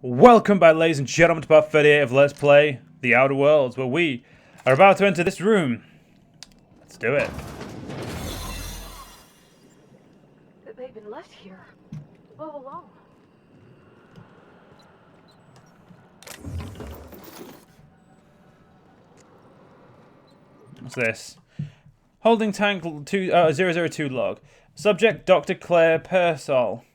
Welcome back, ladies and gentlemen, to part 38 of Let's Play The Outer Worlds, where we are about to enter this room. Let's do it. They've been left here all alone. What's this? Holding tank 002 log. Subject Dr. Claire Pearsall.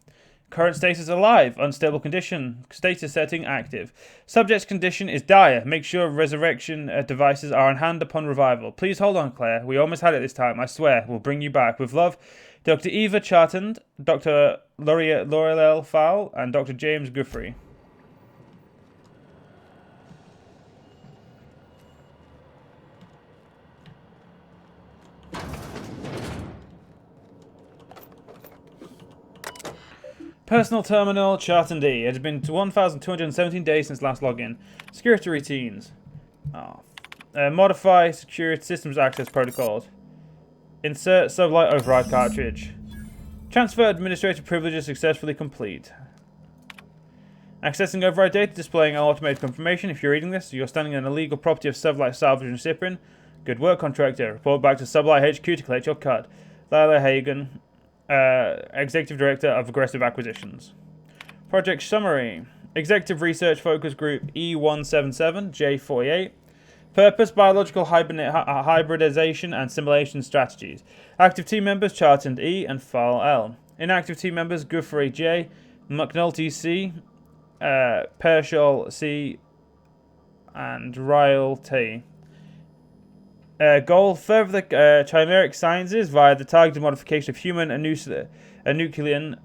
Current status alive. Unstable condition. Status setting active. Subject's condition is dire. Make sure resurrection devices are on hand upon revival. Please hold on, Claire. We almost had it this time. I swear. We'll bring you back. With love, Dr. Eva Chartand, Dr. L'Oreal Fowl, and Dr. James Guthrie. Personal terminal, Chartand E. It has been 1,217 days since last login. Security routines. Modify security systems access protocols. Insert sublight override cartridge. Transfer administrative privileges successfully complete. Accessing override data, displaying automated confirmation. If you're reading this, you're standing in illegal property of Sublight Salvage and Cyprian. Good work, contractor. Report back to Sublight HQ to collect your cut. Lila Hagen, Executive Director of Aggressive Acquisitions. Project Summary. Executive Research Focus Group E177J48. Purpose: Biological hybridization and simulation strategies. Active team members: Chartand E and Fowl L. Inactive team members: Guthrie J, McNulty C, Pearsall C, and Ryle T. Goal: further the chimeric sciences via the targeted modification of human nuclean,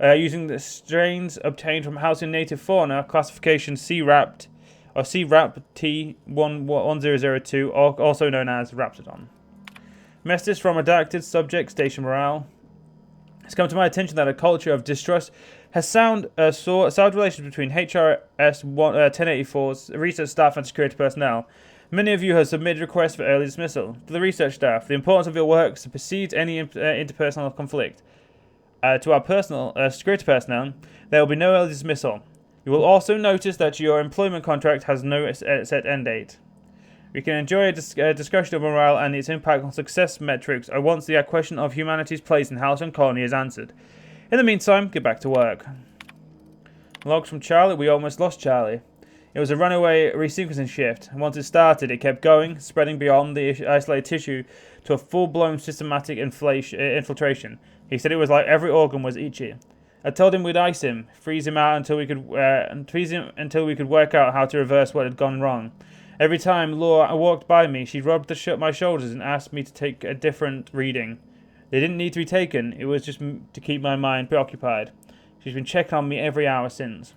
using the strains obtained from housing native fauna, classification C-Rapt or C-Rap T1002, also known as Raptodon. Message from redacted subject station morale. It's come to my attention that a culture of distrust has soured relations between HRS 1084's research staff and security personnel. Many of you have submitted requests for early dismissal. To the research staff, the importance of your work supersedes any interpersonal conflict. To our security personnel, there will be no early dismissal. You will also notice that your employment contract has no set end date. We can enjoy a discussion of morale and its impact on success metrics once the question of humanity's place in house and colony is answered. In the meantime, get back to work. Logs from Charlie. We almost lost Charlie. It was a runaway resequencing shift. Once it started, it kept going, spreading beyond the isolated tissue to a full-blown systematic infiltration. He said it was like every organ was itchy. I told him we'd ice him, freeze him until we could work out how to reverse what had gone wrong. Every time Laura walked by me, she rubbed my shoulders and asked me to take a different reading. They didn't need to be taken, it was just to keep my mind preoccupied. She's been checking on me every hour since.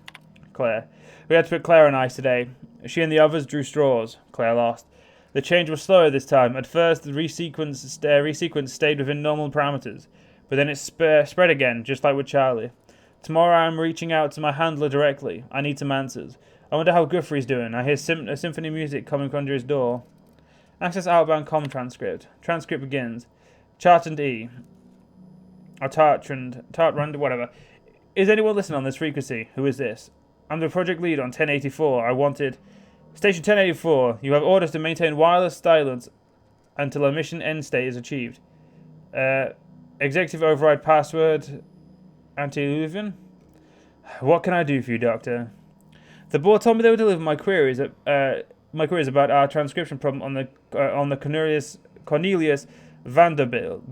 Claire. We had to put Claire on ice today. She and the others drew straws. Claire lost. The change was slower this time. At first, the resequence stayed within normal parameters, but then it spread again, just like with Charlie. Tomorrow I'm reaching out to my handler directly. I need some answers. I wonder how Guthrie's doing. I hear symphony music coming from under his door. Access outbound comm transcript. Transcript begins. Chartand E. Or Tartrand, whatever. Is anyone listening on this frequency? Who is this? I'm the project lead on 1084. I wanted... Station 1084. You have orders to maintain wireless silence until a mission end state is achieved. Executive override password... Antediluvian? What can I do for you, Doctor? The board told me they would deliver my queries about our transcription problem on the Cornelius Vanderbilt.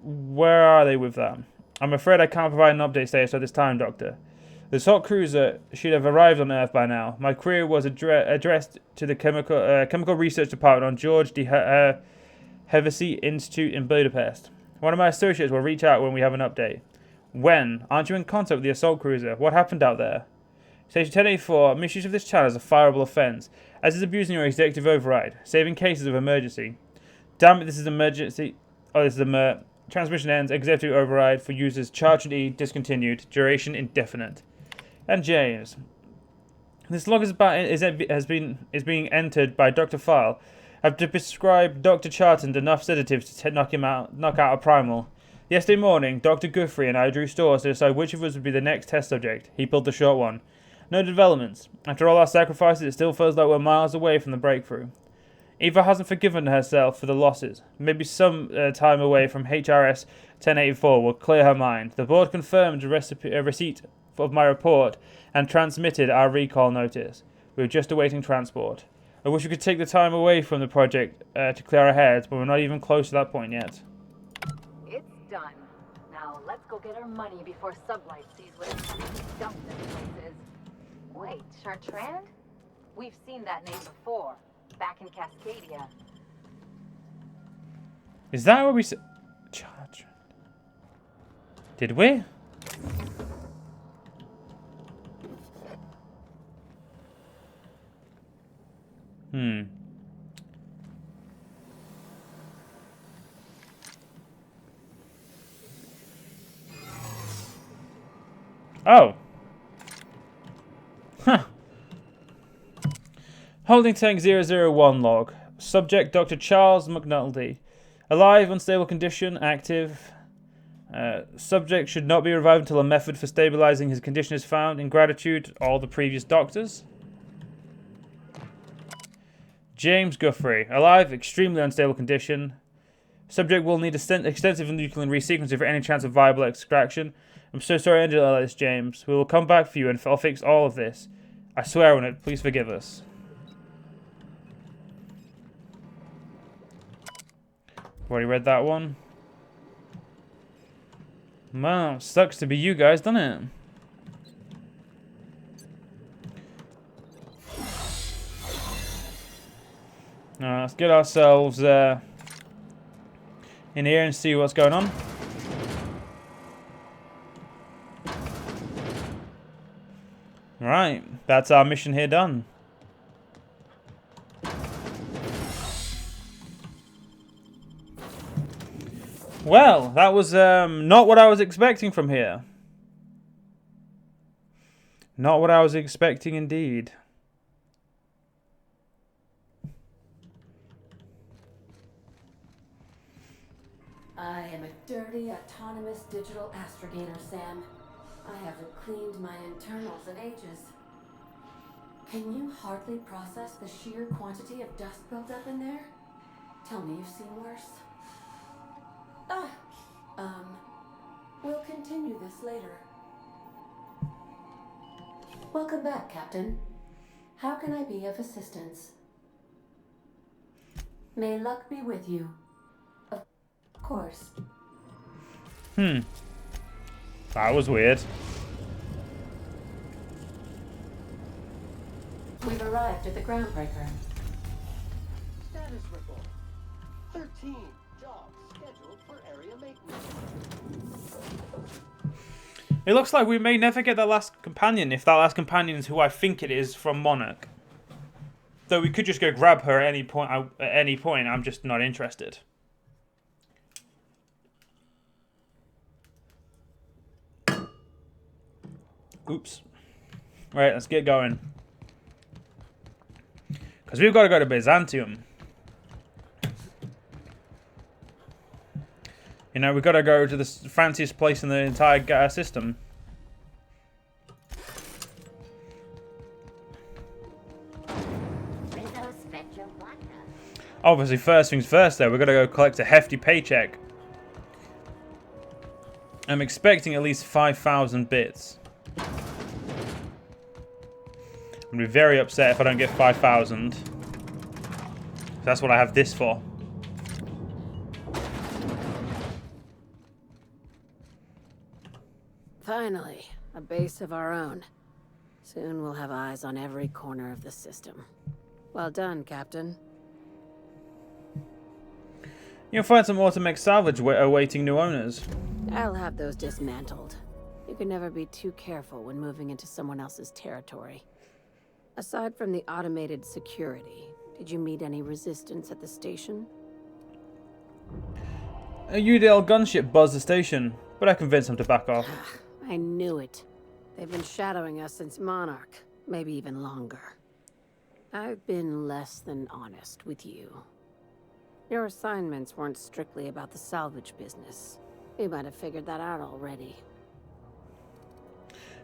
Where are they with that? I'm afraid I can't provide an update status at this time, Doctor. The assault cruiser should have arrived on Earth by now. My query was addressed to the Chemical Research Department on George de Hevesy Institute in Budapest. One of my associates will reach out when we have an update. When? Aren't you in contact with the assault cruiser? What happened out there? Station 1084, misuse of this channel is a fireable offense, as is abusing your executive override, saving cases of emergency. Damn it, this is emergency. Oh, this is transmission ends, executive override for users Chartand E discontinued, duration indefinite. And James. This log is being entered by Dr. File. Have to prescribe Dr. Chartand enough sedatives to knock out a primal. Yesterday morning, Dr. Guthrie and I drew straws to decide which of us would be the next test subject. He pulled the short one. No developments. After all our sacrifices, it still feels like we're miles away from the breakthrough. Eva hasn't forgiven herself for the losses. Maybe some time away from HRS 1084 will clear her mind. The board confirmed receipt of my report and transmitted our recall notice. We're just awaiting transport. I wish we could take the time away from the project to clear our heads, but we're not even close to that point yet. It's done. Now let's go get our money before Sublight sees what a creepy dump this place is. Wait, Chartrand? We've seen that name before. Back in Cascadia. Is that what we said? Did we? Oh. Huh. Holding tank 001 log. Subject Dr. Charles McNulty. Alive, unstable condition, active. Subject should not be revived until a method for stabilizing his condition is found. In gratitude, all the previous doctors. James Guthrie. Alive, extremely unstable condition. Subject will need extensive nuclear resequencing for any chance of viable extraction. I'm so sorry I ended it like this, James. We will come back for you and I'll fix all of this. I swear on it. Please forgive us. I've already read that one. Wow, sucks to be you guys, doesn't it? Let's get ourselves in here and see what's going on. Right, that's our mission here done. Well, that was not what I was expecting from here. Not what I was expecting indeed. I am a dirty, autonomous digital astrogator, Sam. I haven't cleaned my internals in ages. Can you hardly process the sheer quantity of dust built up in there? Tell me you've seen worse. We'll continue this later. Welcome back, Captain. How can I be of assistance? May luck be with you. Of course. That was weird. We've arrived at the groundbreaker. Status report. 13 jobs scheduled for area maintenance. It looks like we may never get that last companion, if that last companion is who I think it is from Monarch. Though we could just go grab her at any point. I'm just not interested. Oops. Right, let's get going. Because we've got to go to Byzantium. You know, we've got to go to the fanciest place in the entire system. Obviously, first things first, though, we've got to go collect a hefty paycheck. I'm expecting at least 5,000 bits. I'm going to be very upset if I don't get 5,000. That's what I have this for. Finally, a base of our own. Soon we'll have eyes on every corner of the system. Well done, Captain. You'll find some automatic salvage awaiting new owners. I'll have those dismantled. You can never be too careful when moving into someone else's territory. Aside from the automated security, did you meet any resistance at the station? A UDL gunship buzzed the station, but I convinced them to back off. I knew it. They've been shadowing us since Monarch, maybe even longer. I've been less than honest with you. Your assignments weren't strictly about the salvage business. You might have figured that out already.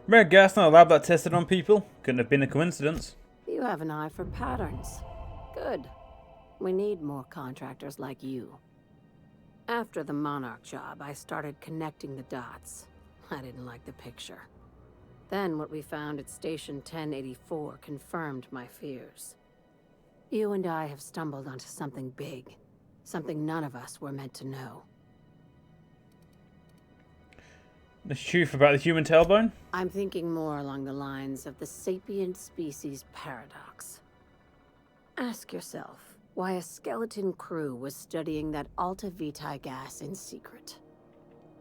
Rare gas in a lab that tested on people? Couldn't have been a coincidence. You have an eye for patterns. Good. We need more contractors like you. After the Monarch job, I started connecting the dots. I didn't like the picture. Then what we found at Station 1084 confirmed my fears. You and I have stumbled onto something big. Something none of us were meant to know. The truth about the human tailbone? I'm thinking more along the lines of the sapient species paradox. Ask yourself why a skeleton crew was studying that Alta Vitae gas in secret.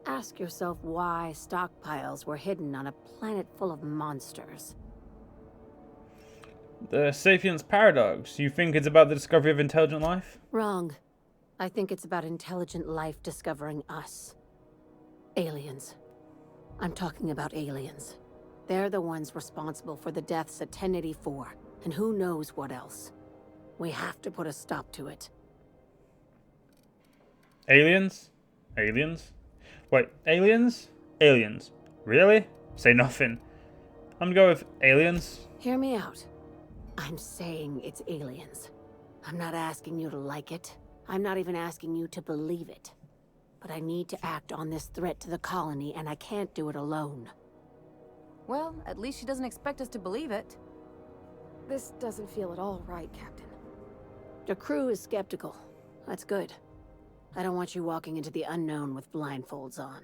Ask yourself why stockpiles were hidden on a planet full of monsters. The Sapiens Paradox. You think it's about the discovery of intelligent life? Wrong. I think it's about intelligent life discovering us. Aliens. I'm talking about aliens. They're the ones responsible for the deaths at 1084, and who knows what else. We have to put a stop to it. Aliens? Aliens? Wait, aliens? Aliens. Really? Say nothing. I'm gonna go with aliens. Hear me out. I'm saying it's aliens. I'm not asking you to like it. I'm not even asking you to believe it. But I need to act on this threat to the colony, and I can't do it alone. Well, at least she doesn't expect us to believe it. This doesn't feel at all right, Captain. The crew is skeptical. That's good. I don't want you walking into the unknown with blindfolds on.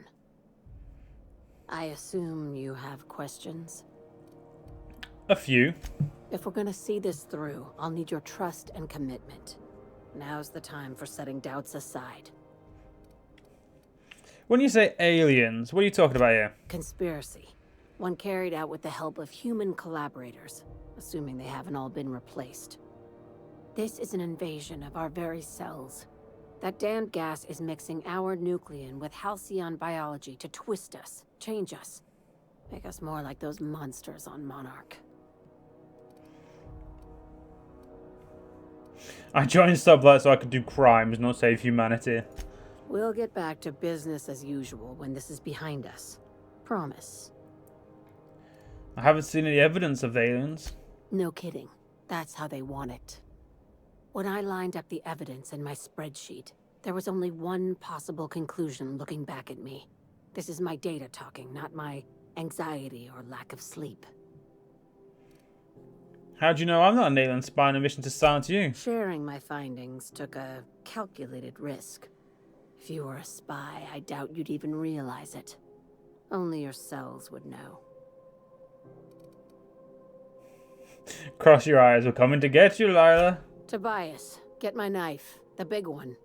I assume you have questions? A few. If we're gonna see this through, I'll need your trust and commitment. Now's the time for setting doubts aside. When you say aliens, what are you talking about here? Conspiracy. One carried out with the help of human collaborators, assuming they haven't all been replaced. This is an invasion of our very cells. That damned gas is mixing our nucleon with halcyon biology to twist us, change us, make us more like those monsters on Monarch. I joined Sublight so I could do crimes, not save humanity. We'll get back to business as usual when this is behind us. Promise. I haven't seen any evidence of the aliens. No kidding. That's how they want it. When I lined up the evidence in my spreadsheet, there was only one possible conclusion looking back at me. This is my data talking, not my anxiety or lack of sleep. How'd you know I'm not an alien spy on a mission to silence you? Sharing my findings took a calculated risk. If you were a spy, I doubt you'd even realize it. Only your cells would know. Cross your eyes, we're coming to get you, Lila. Tobias, get my knife. The big one.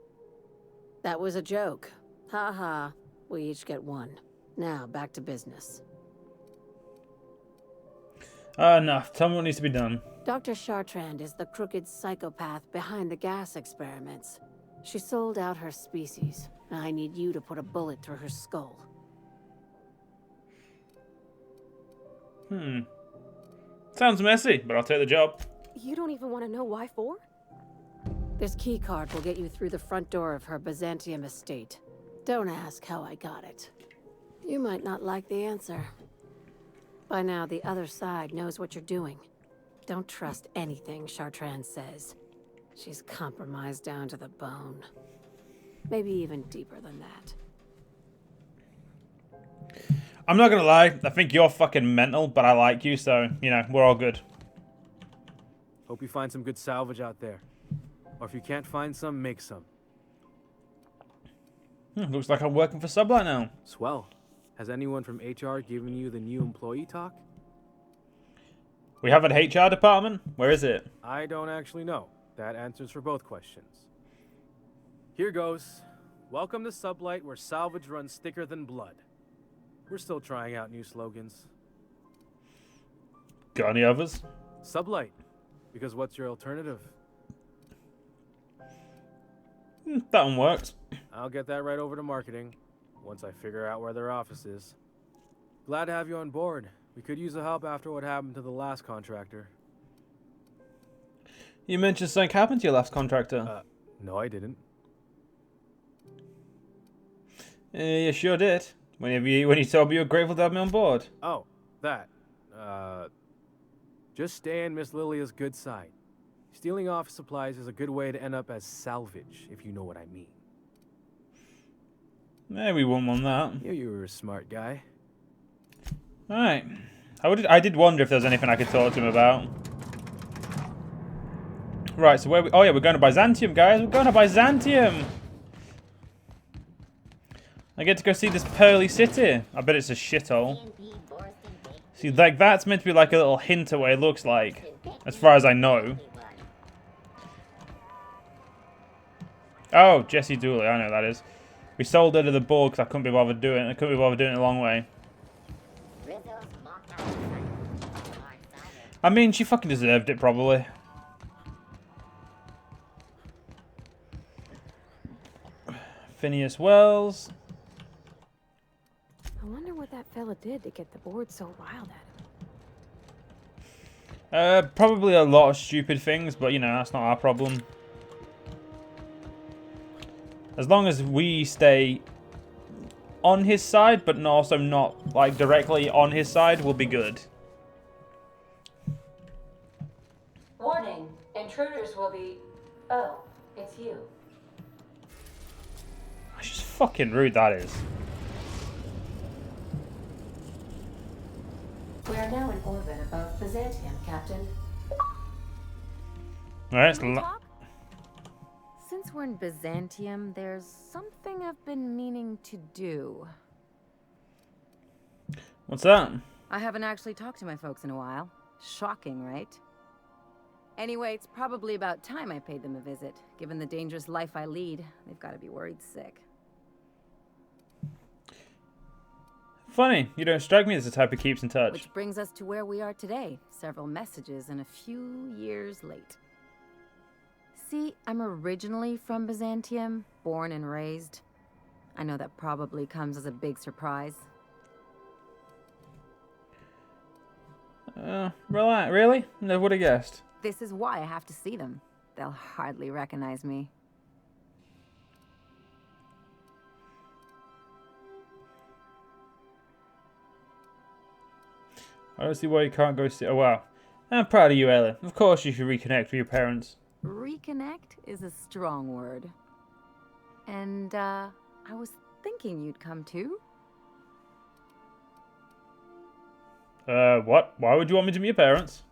That was a joke. Ha ha. We each get one. Now, back to business. Enough. Tell me what needs to be done. Dr. Chartrand is the crooked psychopath behind the gas experiments. She sold out her species. I need you to put a bullet through her skull. Sounds messy, but I'll take the job. You don't even want to know why for? This keycard will get you through the front door of her Byzantium estate. Don't ask how I got it. You might not like the answer. By now, the other side knows what you're doing. Don't trust anything Chartrand says. She's compromised down to the bone. Maybe even deeper than that. I'm not gonna lie, I think you're fucking mental, but I like you, so, you know, we're all good. Hope you find some good salvage out there. Or if you can't find some, make some. Looks like I'm working for Sublight now. Swell. Has anyone from HR given you the new employee talk? We have an HR department? Where is it? I don't actually know. That answers for both questions. Here goes. Welcome to Sublight, where salvage runs thicker than blood. We're still trying out new slogans. Got any others? Sublight. Because what's your alternative? That one works. I'll get that right over to marketing, once I figure out where their office is. Glad to have you on board. We could use the help after what happened to the last contractor. You mentioned something happened to your last contractor. No, I didn't. You sure did. When you told me you were grateful to have me on board. Oh, that. Just stay on Miss Lilia's good side. Stealing office supplies is a good way to end up as salvage, if you know what I mean. We wouldn't want that. You were a smart guy. Alright. I did wonder if there was anything I could talk to him about. Right, so where oh yeah, we're going to Byzantium, guys. We're going to Byzantium. I get to go see this pearly city. I bet it's a shithole. See, like that's meant to be like a little hint at what it looks like, as far as I know. Oh, Jessie Dooley, I know who that is. We sold her to the board because I couldn't be bothered doing it. I couldn't be bothered doing it a long way. I mean, she fucking deserved it, probably. Phineas Wells. I wonder what that fella did to get the board so riled at him. Probably a lot of stupid things, but you know, that's not our problem. As long as we stay on his side, but also not like directly on his side, we'll be good. Warning, intruders will be... Oh, it's you. That's just fucking rude, that is. We are now in orbit above Byzantium, Captain. Alright, Can we talk? Since we're in Byzantium, there's something I've been meaning to do. what's that? I haven't actually talked to my folks in a while. Shocking, right? Anyway, it's probably about time I paid them a visit. Given the dangerous life I lead, they've got to be worried sick. Funny, you don't strike me as the type who keeps in touch. Which brings us to where we are today. Several messages and a few years late. See, I'm originally from Byzantium, born and raised. I know that probably comes as a big surprise. Really? Never would have guessed. This is why I have to see them. They'll hardly recognize me. I don't see why you can't go see. Oh wow, I'm proud of you, Ellie. Of course, you should reconnect with your parents. Reconnect is a strong word. And, I was thinking you'd come too. What? Why would you want me to meet your parents?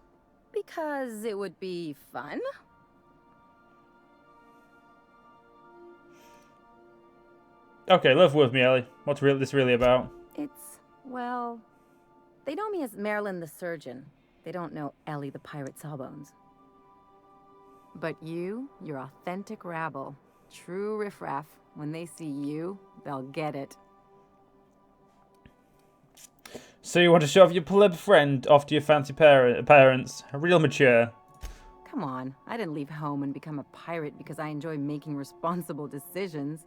Because it would be fun. Okay, live with me, Ellie. What's this really about? It's, well, they know me as Marilyn the Surgeon. They don't know Ellie the Pirate Sawbones. But you're authentic rabble. True riffraff. When they see you, they'll get it. So you want to show off your pleb friend off to your fancy parents? Real mature. Come on, I didn't leave home and become a pirate because I enjoy making responsible decisions.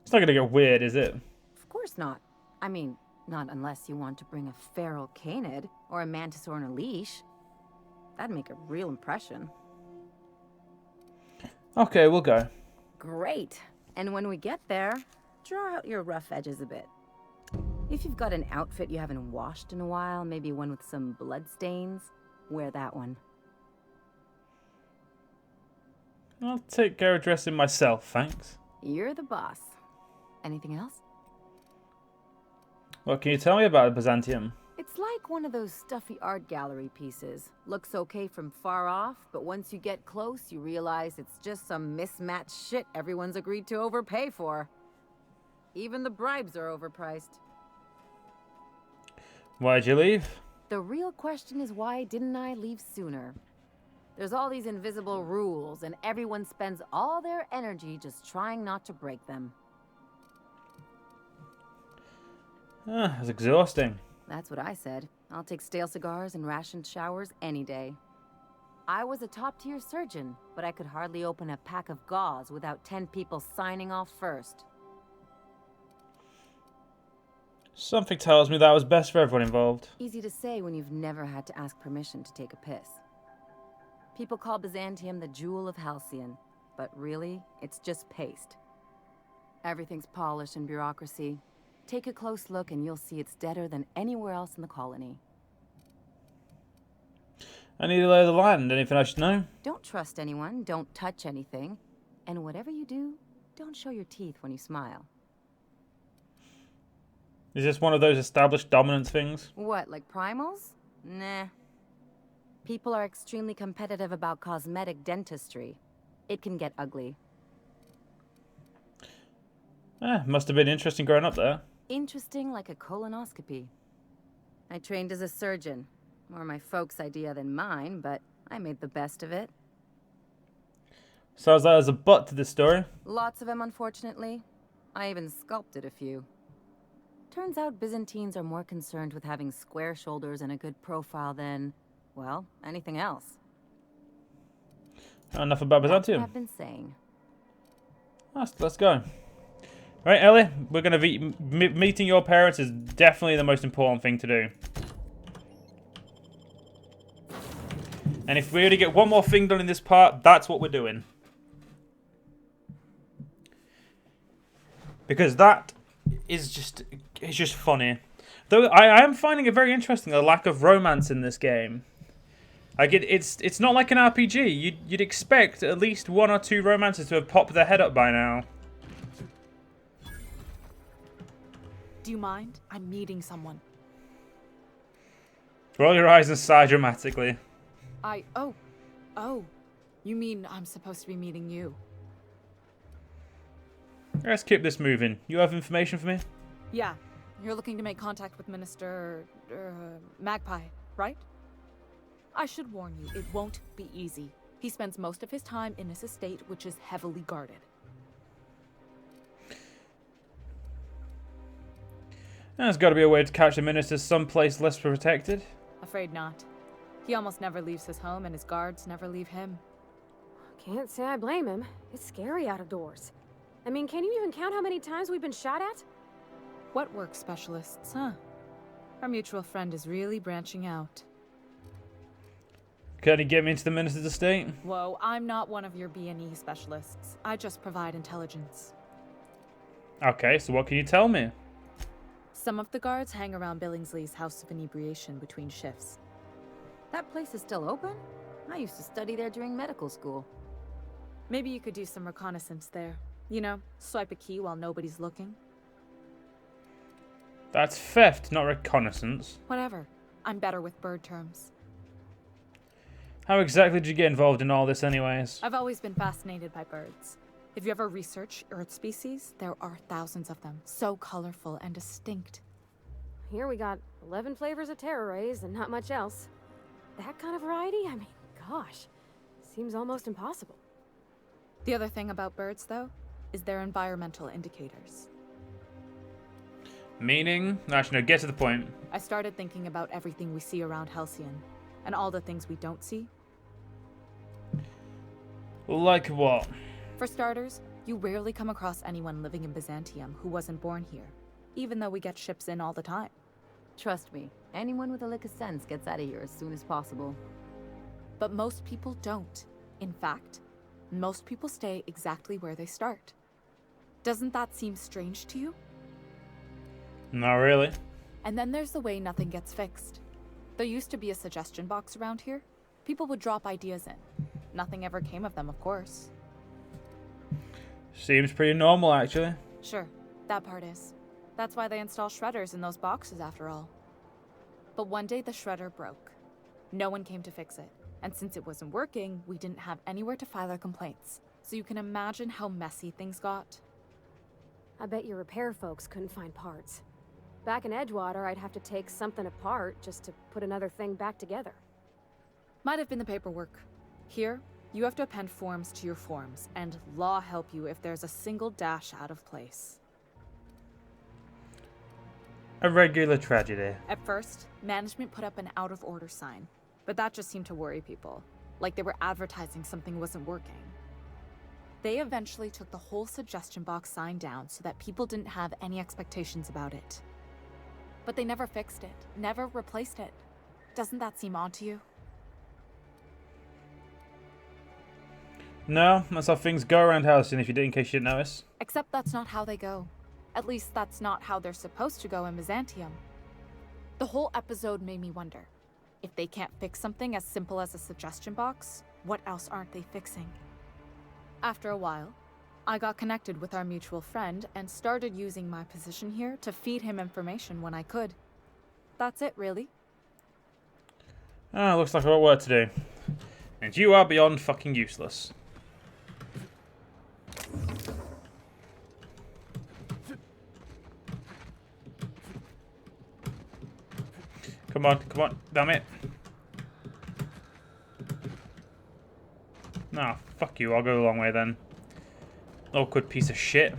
It's not gonna get weird, is it? Of course not. I mean, not unless you want to bring a feral canid or a mantis on a leash. That'd make a real impression. Okay, we'll go. Great. And when we get there, draw out your rough edges a bit. If you've got an outfit you haven't washed in a while, maybe one with some blood stains, wear that one. I'll take care of dressing myself, thanks. You're the boss. Anything else? What can you tell me about Byzantium? It's like one of those stuffy art gallery pieces. Looks okay from far off, but once you get close, you realize it's just some mismatched shit everyone's agreed to overpay for. Even the bribes are overpriced. Why'd you leave? The real question is, why didn't I leave sooner? There's all these invisible rules, and everyone spends all their energy just trying not to break them. It's exhausting. That's what I said. I'll take stale cigars and rationed showers any day. I was a top-tier surgeon, but I could hardly open a pack of gauze without 10 people signing off first. Something tells me that was best for everyone involved. Easy to say when you've never had to ask permission to take a piss. People call Byzantium the Jewel of Halcyon, but really, it's just paste. Everything's polished and bureaucracy. Take a close look and you'll see it's deader than anywhere else in the colony. I need to lay the land. Anything I should know? Don't trust anyone, don't touch anything. And whatever you do, don't show your teeth when you smile. Is this one of those established dominance things? What, like primals? Nah. People are extremely competitive about cosmetic dentistry. It can get ugly. Must have been interesting growing up there. Interesting like a colonoscopy. I trained as a surgeon. More my folks' idea than mine, but I made the best of it. Sounds like there's a butt to this story. Lots of them, unfortunately. I even sculpted a few. Turns out Byzantines are more concerned with having square shoulders and a good profile than, well, anything else. Enough about That's what Byzantium. I've been saying. Let's go. Right, Ellie, we're going to be... meeting your parents is definitely the most important thing to do. And if we only get one more thing done in this part, that's what we're doing. Because that is just... it's just funny. Though I am finding it very interesting, the lack of romance in this game. Like, it's not like an RPG. You'd expect at least 1 or 2 romances to have popped their head up by now. Do you mind? I'm meeting someone. Roll your eyes and sigh dramatically. Oh. You mean I'm supposed to be meeting you? Let's keep this moving. You have information for me? Yeah. You're looking to make contact with Minister... Magpie, right? I should warn you, it won't be easy. He spends most of his time in his estate, which is heavily guarded. There's got to be a way to catch the minister someplace less protected. Afraid not. He almost never leaves his home, and his guards never leave him. Can't say I blame him. It's scary out of doors. I mean, can you even count how many times we've been shot at? What work specialists, huh? Our mutual friend is really branching out. Can you get me into the minister's estate? Whoa, I'm not one of your B&E specialists. I just provide intelligence. Okay, so what can you tell me? Some of the guards hang around Billingsley's House of Inebriation between shifts. That place is still open? I used to study there during medical school. Maybe you could do some reconnaissance there. You know, swipe a key while nobody's looking. That's theft, not reconnaissance. Whatever. I'm better with bird terms. How exactly did you get involved in all this anyways? I've always been fascinated by birds. If you ever research Earth species, there are thousands of them. So colorful and distinct. Here we got 11 flavors of terror rays and not much else. That kind of variety? I mean, gosh. Seems almost impossible. The other thing about birds, though, is their environmental indicators. Meaning? Actually, no, get to the point. I started thinking about everything we see around Halcyon, and all the things we don't see. Like what? For starters, you rarely come across anyone living in Byzantium who wasn't born here, even though we get ships in all the time. Trust me, anyone with a lick of sense gets out of here as soon as possible. But most people don't. In fact, most people stay exactly where they start. Doesn't that seem strange to you? Not really. And then there's the way nothing gets fixed. There used to be a suggestion box around here. People would drop ideas in. Nothing ever came of them, of course. Seems pretty normal, actually. Sure, that part is. That's why they install shredders in those boxes, after all. But one day the shredder broke. No one came to fix it. And since it wasn't working, we didn't have anywhere to file our complaints. So you can imagine how messy things got. I bet your repair folks couldn't find parts. Back in Edgewater, I'd have to take something apart just to put another thing back together. Might have been the paperwork. Here, you have to append forms to your forms, and law help you if there's a single dash out of place. A regular tragedy. At first, management put up an out-of-order sign, but that just seemed to worry people, like they were advertising something wasn't working. They eventually took the whole suggestion box sign down so that people didn't have any expectations about it. But they never fixed it, never replaced it. Doesn't that seem odd to you? No, that's how things go around Halcyon, if you did, in case you didn't notice. Except that's not how they go. At least that's not how they're supposed to go in Byzantium. The whole episode made me wonder, if they can't fix something as simple as a suggestion box, what else aren't they fixing? After a while, I got connected with our mutual friend and started using my position here to feed him information when I could. That's it, really. Ah, looks like I've got work to do. And you are beyond fucking useless. Come on, damn it. Nah, fuck you, I'll go the long way then. Awkward piece of shit.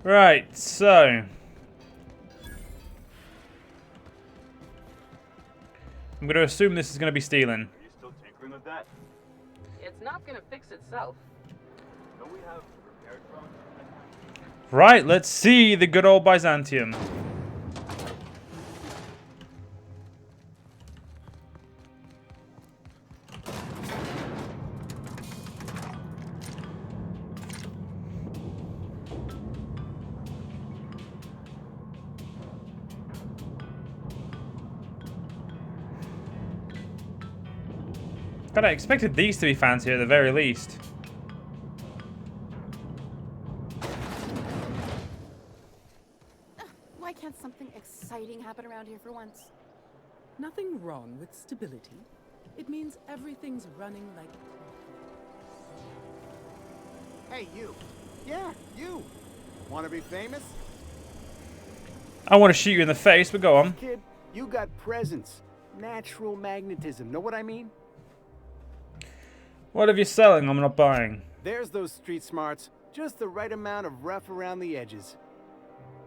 Right, so. I'm going to assume this is going to be stealing. Are you still tinkering with that? It's not gonna fix itself. Don't we have prepared from? Right, let's see the good old Byzantium. God, I expected these to be fancy at the very least. Why can't something exciting happen around here for once? Nothing wrong with stability. It means everything's running like... Hey, you. Yeah, you. Want to be famous? I want to shoot you in the face, but go on. Kid, you got presence. Natural magnetism. Know what I mean? Whatever you're selling, I'm not buying. There's those street smarts. Just the right amount of rough around the edges.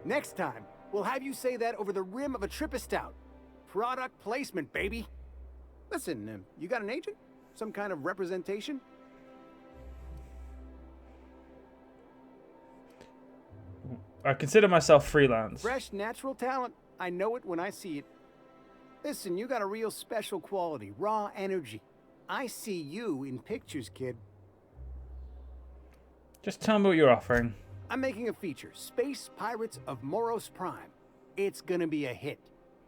Next time, we'll have you say that over the rim of a Trippistout. Product placement, baby. Listen, you got an agent? Some kind of representation? I consider myself freelance. Fresh, natural talent. I know it when I see it. Listen, you got a real special quality. Raw energy. I see you in pictures, kid. Just tell me what you're offering. I'm making a feature, Space Pirates of Moros Prime. It's gonna be a hit.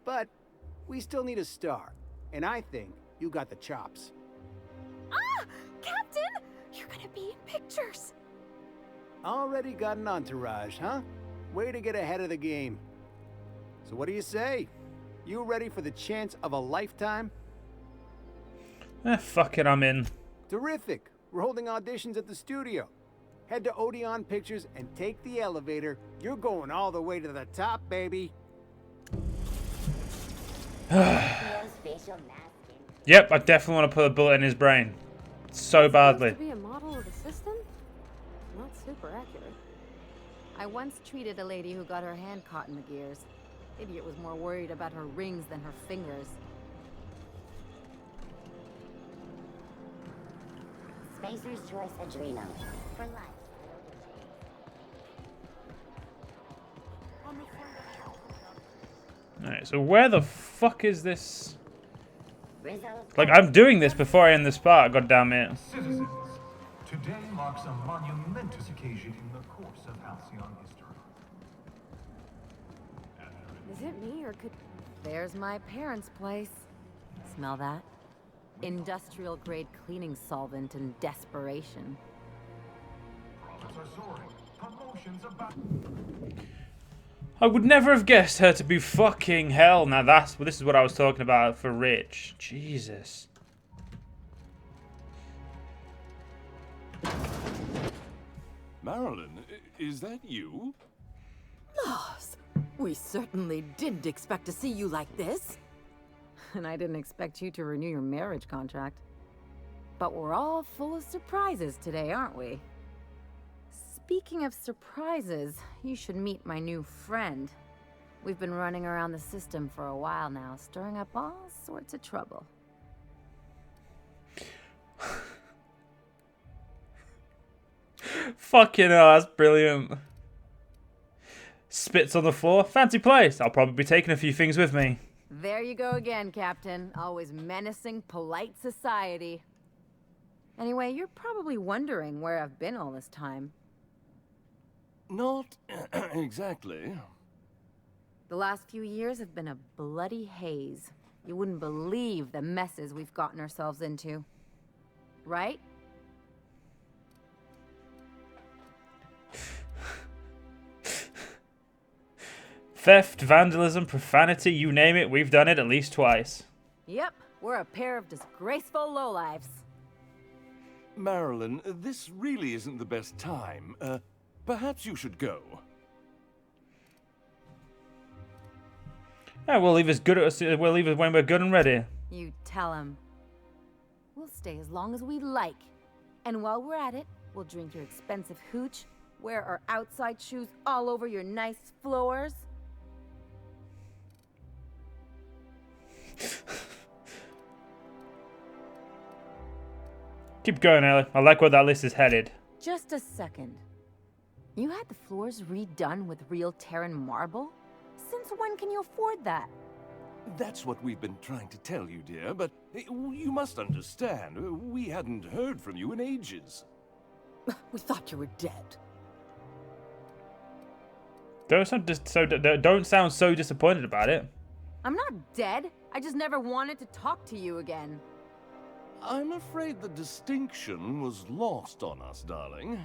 But we still need a star. And I think you got the chops. Ah! Captain! You're gonna be in pictures! Already got an entourage, huh? Way to get ahead of the game. So what do you say? You ready for the chance of a lifetime? Fuck it, I'm in. Terrific. We're holding auditions at the studio. Head to Odeon Pictures and take the elevator. You're going all the way to the top, baby. Yep, I definitely want to put a bullet in his brain. So badly. To be a model of the system? Not super accurate. I once treated a lady who got her hand caught in the gears. Idiot was more worried about her rings than her fingers. Spacer's Choice Adreno. For life. Alright, so where the fuck is this? Like, I'm doing this before I end this part, god damn it. Citizens, today marks a monumentous occasion in the course of Halcyon history. Is it me, or could... There's my parents' place. Smell that? Industrial grade cleaning solvent and desperation. Profits are soaring. Promotions about. I would never have guessed her to be fucking hell. Now this is what I was talking about for rich. Jesus. Marilyn, is that you? Loss! We certainly didn't expect to see you like this. And I didn't expect you to renew your marriage contract. But we're all full of surprises today, aren't we? Speaking of surprises, you should meet my new friend. We've been running around the system for a while now, stirring up all sorts of trouble. Fucking hell, that's brilliant. Spits on the floor. Fancy place. I'll probably be taking a few things with me. There you go again, Captain. Always menacing polite society. Anyway, you're probably wondering where I've been all this time. Not exactly. The last few years have been a bloody haze. You wouldn't believe the messes we've gotten ourselves into. Right? Theft, vandalism, profanity, you name it, we've done it at least twice. Yep, we're a pair of disgraceful lowlifes. Marilyn, this really isn't the best time. Perhaps you should go. Yeah, we'll leave it when we're good and ready. You tell him. We'll stay as long as we like. And while we're at it, we'll drink your expensive hooch, wear our outside shoes all over your nice floors. Keep going, Ellie. I like where that list is headed. Just a second. You had the floors redone with real Terran marble? Since when can you afford that? That's what we've been trying to tell you, dear, but you must understand, we hadn't heard from you in ages. We thought you were dead. Don't sound so disappointed about it. I'm not dead. I just never wanted to talk to you again. I'm afraid the distinction was lost on us, darling.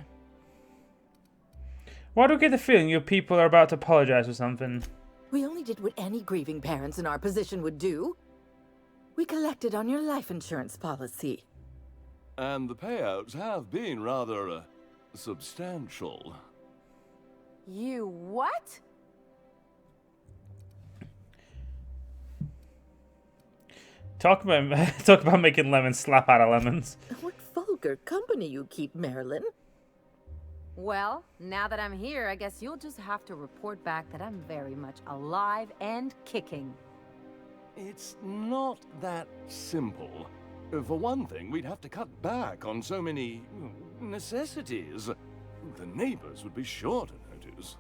Why do I get the feeling your people are about to apologize for something? We only did what any grieving parents in our position would do. We collected on your life insurance policy. And the payouts have been rather, substantial. You what? Talk about making lemons slap out of lemons. What vulgar company you keep, Marilyn. Well, now that I'm here, I guess you'll just have to report back that I'm very much alive and kicking. It's not that simple. For one thing, we'd have to cut back on so many necessities. The neighbors would be sure to notice.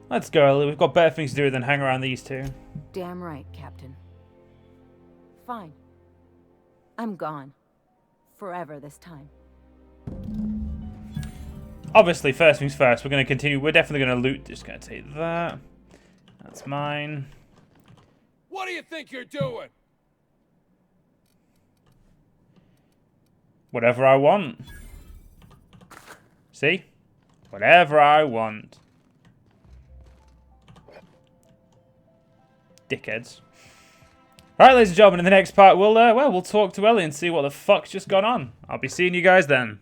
Let's go, Ellie. We've got better things to do than hang around these two. Damn right, Captain. Fine. I'm gone. Forever this time. Obviously, first things first, we're going to continue. We're definitely going to loot. Just going to take that. That's mine. What do you think you're doing? Whatever I want. See? Whatever I want. Dickheads. Alright, ladies and gentlemen, in the next part, we'll talk to Ellie and see what the fuck's just gone on. I'll be seeing you guys then.